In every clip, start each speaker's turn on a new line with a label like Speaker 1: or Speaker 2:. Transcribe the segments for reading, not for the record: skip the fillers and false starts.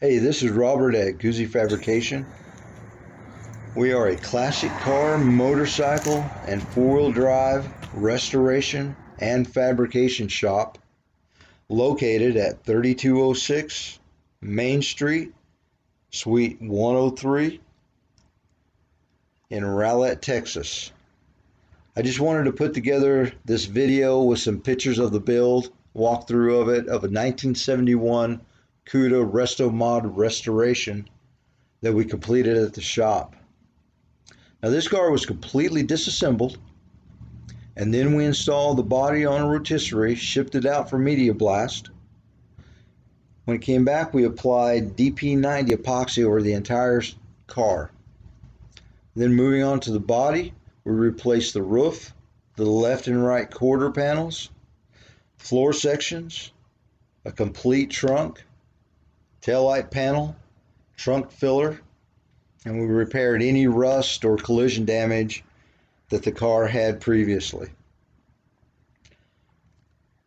Speaker 1: Hey, this is Robert at Guzzi Fabrication. We are a classic car, motorcycle, and four-wheel drive restoration and fabrication shop located at 3206 Main Street, Suite 103 in Rowlett, Texas. I just wanted to put together this video with some pictures of the build, walkthrough of it, of a 1971 Cuda Resto Mod restoration that we completed at the shop. Now this car was completely disassembled, and then we installed the body on a rotisserie, shipped it out for media blast. When it came back, we applied DP90 epoxy over the entire car. Then moving on to the body, we replaced the roof, the left and right quarter panels, floor sections, a complete trunk, taillight panel, trunk filler, and we repaired any rust or collision damage that the car had previously.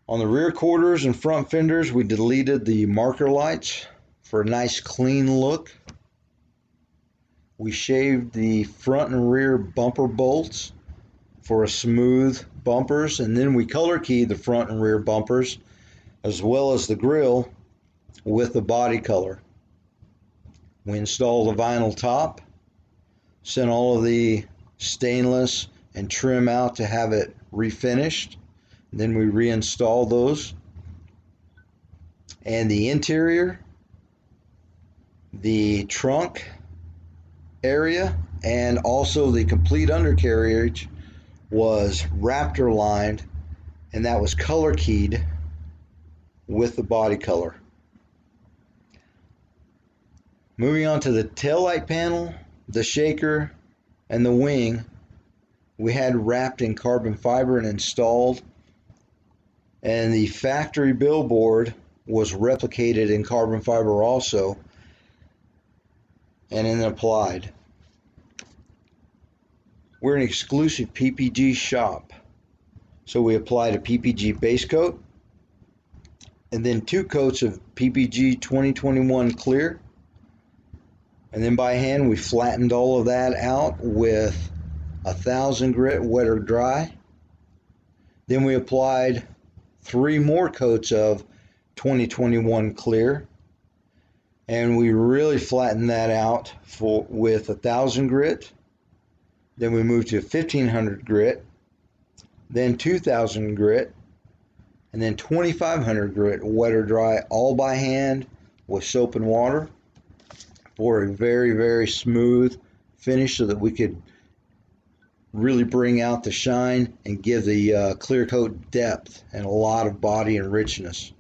Speaker 1: On the rear quarters and front fenders, we deleted the marker lights for a nice clean look. We shaved the front and rear bumper bolts for a smooth bumpers, and then we color keyed the front and rear bumpers as well as the grille with the body color. We installed a vinyl top, sent all of the stainless and trim out to have it refinished. Then we reinstalled those. And the interior, the trunk area, and also the complete undercarriage was Raptor lined, and that was color keyed with the body color. Moving on to the taillight panel, the shaker, and the wing, we had wrapped in carbon fiber and installed, and the factory billboard was replicated in carbon fiber also and then applied. We're an exclusive PPG shop, so we applied a PPG base coat and then 2 coats of PPG 2021 clear. And then by hand, we flattened all of that out with 1000 grit wet or dry. Then we applied 3 more coats of 2021 clear, and we really flattened that out with 1000 grit. Then we moved to 1500 grit, then 2000 grit, and then 2500 grit wet or dry, all by hand with soap and water, for a very, very smooth finish so that we could really bring out the shine and give the clear coat depth and a lot of body and richness.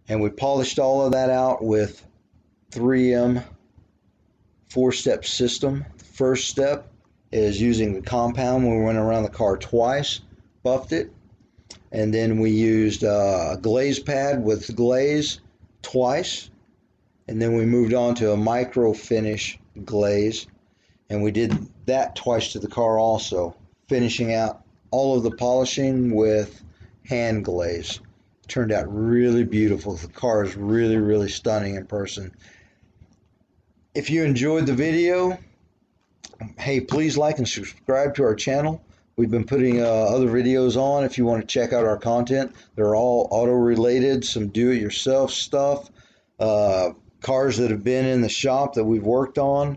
Speaker 1: And we polished all of that out with 3M 4-step system. The first step is using the compound. We went around the car twice, buffed it, and then we used a glaze pad with glaze twice. And then we moved on to a micro finish glaze, and we did that twice to the car also, finishing out all of the polishing with hand glaze. Turned out really beautiful. The car is really, really stunning in person. If you enjoyed the video, hey, please like and subscribe to our channel. We've been putting other videos on if you want to check out our content. They're all auto related, some do-it-yourself stuff, cars that have been in the shop that we've worked on,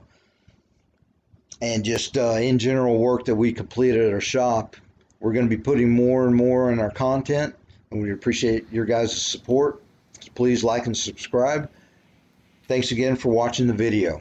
Speaker 1: and just in general work that we completed at our shop. We're going to be putting more and more in our content, and we appreciate your guys' support. So please like and subscribe. Thanks again for watching the video.